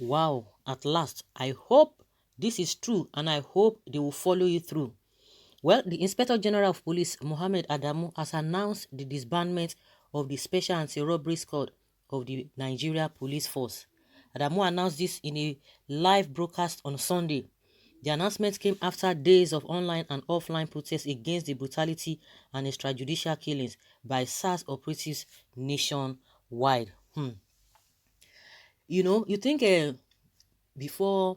Wow, at last. I hope this is true and I hope they will follow you through. Well, the Inspector General of Police, Mohammed Adamu, has announced the disbandment of the Special Anti-Robbery Squad of the Nigeria Police Force. Adamu announced this in a live broadcast on Sunday. The announcement came after days of online and offline protests against the brutality and extrajudicial killings by SARS operatives nationwide. You think before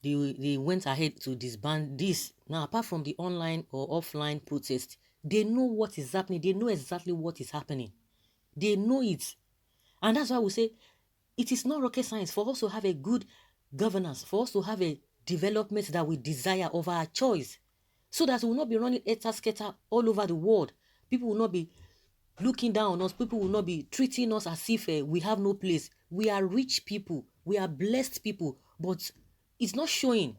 they went ahead to disband this. Now, apart from the online or offline protest, they know what is happening. They know exactly what is happening. They know it. And that's why we say it is not rocket science for us to have a good governance, for us to have a development that we desire of our choice, so that we will not be running scatter all over the world. People will not be looking down on us. People will not be treating us as if we have no place. We are rich people. We are blessed people. But it's not showing.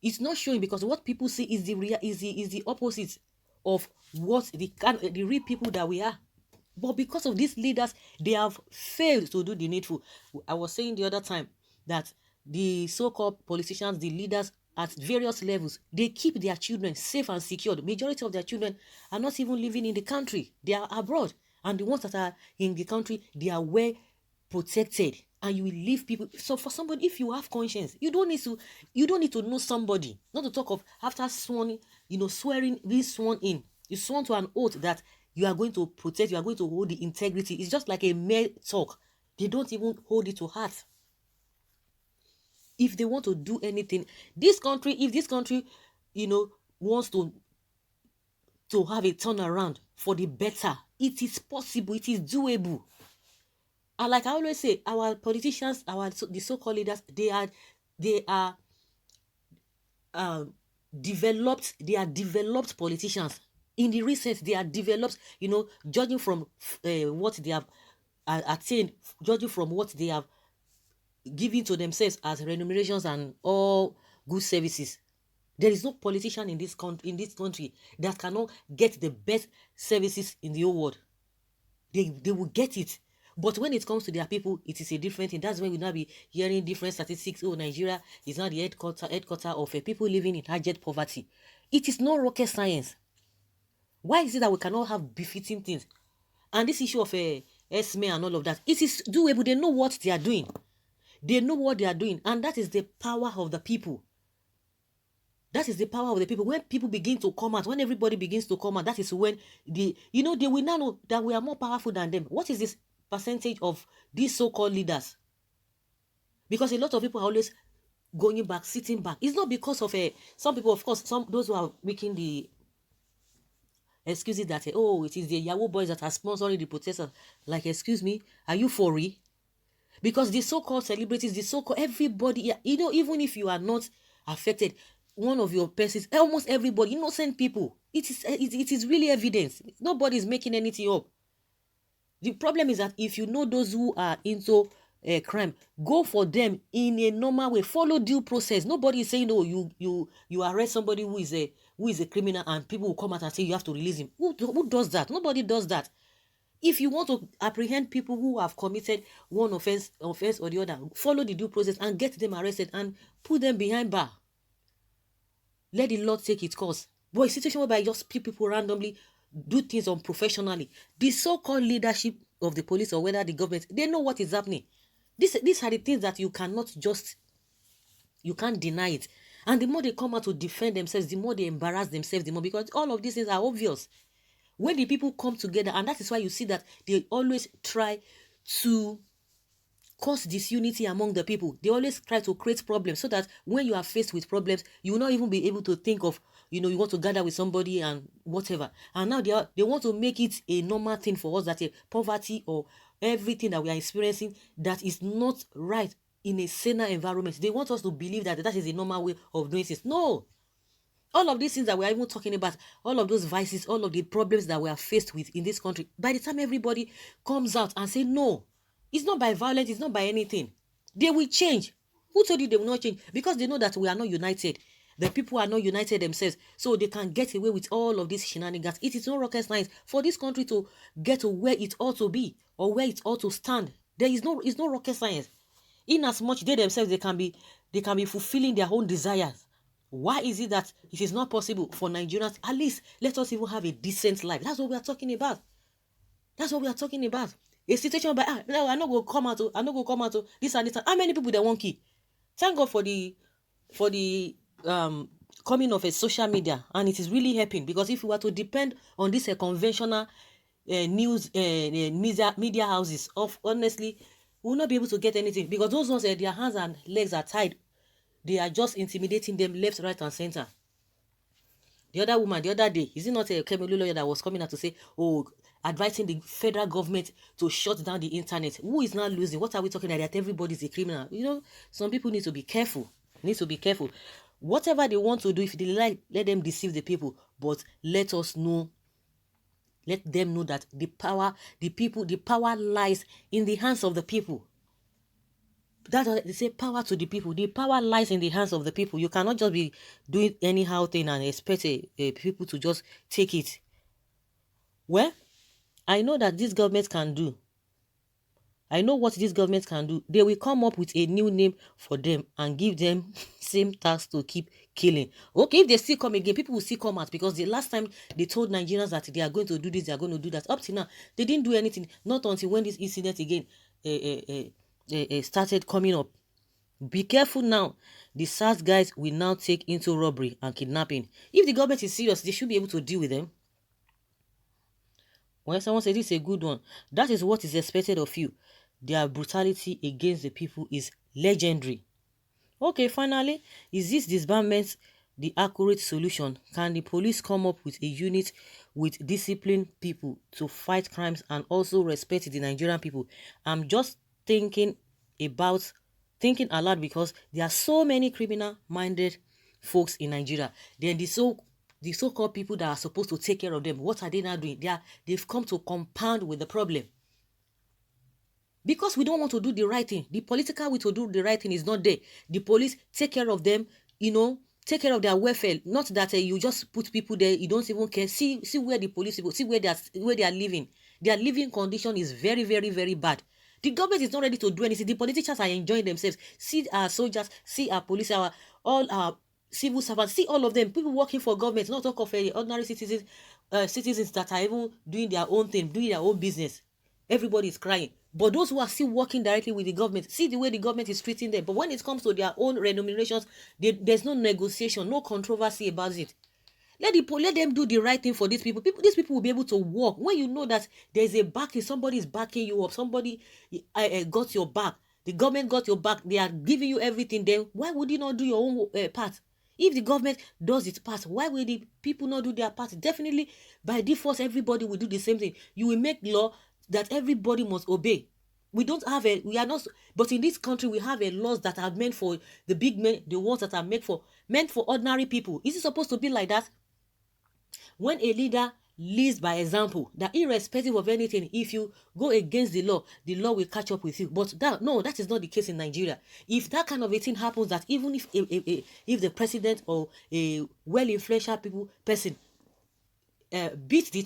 It's not showing because what people see is the opposite of what the real people that we are. But because of these leaders, they have failed to do the needful. I was saying the other time that the so-called politicians, the leaders at various levels, they keep their children safe and secure. The majority of their children are not even living in the country. They are abroad. And the ones that are in the country, they are well protected. And you will leave people. So for somebody, if you have conscience, you don't need to know somebody. Not to talk of after swearing, being sworn in. You sworn to an oath that you are going to protect, you are going to hold the integrity. It's just like a mere talk. They don't even hold it to heart. If they want to do anything, if this country, wants to have a turnaround for the better, it is possible, it is doable. And like I always say, our politicians, the so-called leaders, they are developed politicians. In the recent, they are developed, judging from what they have attained, judging from what they have given to themselves as remunerations and all good services. There is no politician in this country that cannot get the best services in the whole world. They will get it. But when it comes to their people, it is a different thing. That's when we now be hearing different statistics. Oh, Nigeria is now the headquarter of people living in abject poverty. It is not rocket science. Why is it that we cannot have befitting things? And this issue of SME and all of that, it is doable. They know what they are doing. They know what they are doing. And that is the power of the people. That is the power of the people. When people begin to come out, when everybody begins to come out, that is when they will now know that we are more powerful than them. What is this percentage of these so-called leaders? Because a lot of people are always going back, sitting back. It's not because of some people, of course, those who are making the excuses that it is the Yahoo boys that are sponsoring the protesters. Like, excuse me, are you for real? Because the so-called celebrities, the so-called everybody, even if you are not affected, one of your persons, almost everybody, innocent people, it is really evidence. Nobody is making anything up. The problem is that if you know those who are into crime, go for them in a normal way. Follow due process. Nobody is saying, you arrest somebody who is a criminal and people will come out and say you have to release him. Who does that? Nobody does that. If you want to apprehend people who have committed one offense or the other, follow the due process and get them arrested and put them behind bar. Let the Lord take its course. But a situation whereby just people randomly do things unprofessionally. The so-called leadership of the police or whether the government, they know what is happening. These are the things that you can't deny it. And the more they come out to defend themselves, the more they embarrass themselves, the more, because all of these things are obvious. When the people come together, and that is why you see that they always try to cause disunity among the people. They always try to create problems so that when you are faced with problems, you will not even be able to think of, you want to gather with somebody and whatever. And now they want to make it a normal thing for us that poverty or everything that we are experiencing that is not right in a saner environment. They want us to believe that is a normal way of doing things. No. All of these things that we are even talking about, all of those vices, all of the problems that we are faced with in this country, by the time everybody comes out and say, no, it's not by violence, it's not by anything, they will change. Who told you they will not change? Because they know that we are not united. The people are not united themselves, so they can get away with all of these shenanigans. It is no rocket science for this country to get to where it ought to be or where it ought to stand. There is no, it's no rocket science. In as much they themselves they can be fulfilling their own desires. Why is it that it is not possible for Nigerians? At least let us even have a decent life. That's what we are talking about. That's what we are talking about. A situation by no, I'm not gonna come out. I'm not gonna come out. This and this. How many people they won't keep? Thank God for the coming of a social media, and it is really helping, because if we were to depend on this conventional news media houses, of honestly, we will not be able to get anything, because those ones their hands and legs are tied. They are just intimidating them left, right, and center. The other woman, the other day, is it not a Kemelu lawyer that was coming out to say, oh, advising the federal government to shut down the internet? Who is now losing? What are we talking about? That everybody's a criminal. You know, some people need to be careful. Need to be careful. Whatever they want to do, if they like, let them deceive the people. But let us know. Let them know that the power lies in the hands of the people. That's what they say, power to the people. The power lies in the hands of the people. You cannot just be doing anyhow thing and expect people to just take it. Well, I know that this government can do. I know what this government can do. They will come up with a new name for them and give them same task to keep killing. Okay, if they still come again, people will still come out, because the last time they told Nigerians that they are going to do this, they are going to do that. Up to now, they didn't do anything. Not until when this incident again started coming up. Be careful now. The SARS guys will now take into robbery and kidnapping. If the government is serious, they should be able to deal with them. When someone says this is a good one, that is what is expected of you. Their brutality against the people is legendary. Okay, finally, is this disbandment the accurate solution? Can the police come up with a unit with disciplined people to fight crimes and also respect the Nigerian people? I'm just thinking aloud, because there are so many criminal-minded folks in Nigeria. Then the so-called people that are supposed to take care of them, what are they now doing? They've come to compound with the problem. Because we don't want to do the right thing. The political way to do the right thing is not there. The police take care of them, take care of their welfare. Not that you just put people there, you don't even care. See where the police people, see where they are living. Their living condition is very, very, very bad. The government is not ready to do anything. The politicians are enjoying themselves. See our soldiers, see our police, all our civil servants, see all of them, people working for government, not talk of ordinary citizens that are even doing their own thing, doing their own business. Everybody is crying. But those who are still working directly with the government, see the way the government is treating them. But when it comes to their own remunerations, there's no negotiation, no controversy about it. Let them do the right thing for these people. These people will be able to work. When you know that there's a backing, somebody is backing you up, somebody got your back, the government got your back, they are giving you everything, then why would you not do your own part? If the government does its part, why will the people not do their part? Definitely, by default, everybody will do the same thing. You will make law that everybody must obey. We are not, but in this country, we have laws that are meant for the big men, the ones that are meant for ordinary people. Is it supposed to be like that? When a leader leads by example, that irrespective of anything, if you go against the law will catch up with you. But that is not the case in Nigeria. If that kind of a thing happens, that even if the president or a well-influential person beat the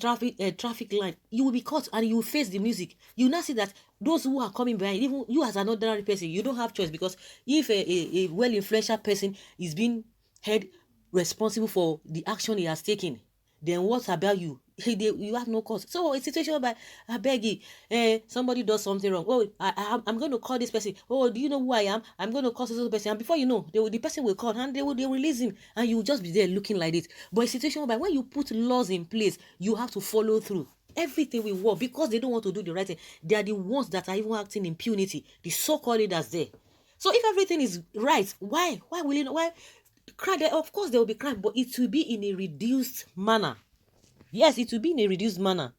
traffic line, you will be caught and you will face the music. You now see that those who are coming behind, even you as an ordinary person, you don't have choice, because if a well-influential person is being held responsible for the action he has taken, then what about you? You have no cause. So a situation by, I beg you, somebody does something wrong. Oh, I'm going to call this person. Oh, do you know who I am? I'm going to call this person. And before you know, the person will call and they will release him, and you will just be there looking like this. But a situation by, when you put laws in place, you have to follow through. Everything will work, because they don't want to do the right thing. They are the ones that are even acting in impunity. The so-called leaders there. So if everything is right, why will you not? Why crime? Of course there will be crime, but it will be in a reduced manner. Yes, it will be in a reduced manner.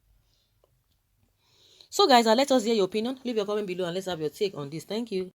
So guys, let us hear your opinion. Leave your comment below and let's have your take on this. Thank you.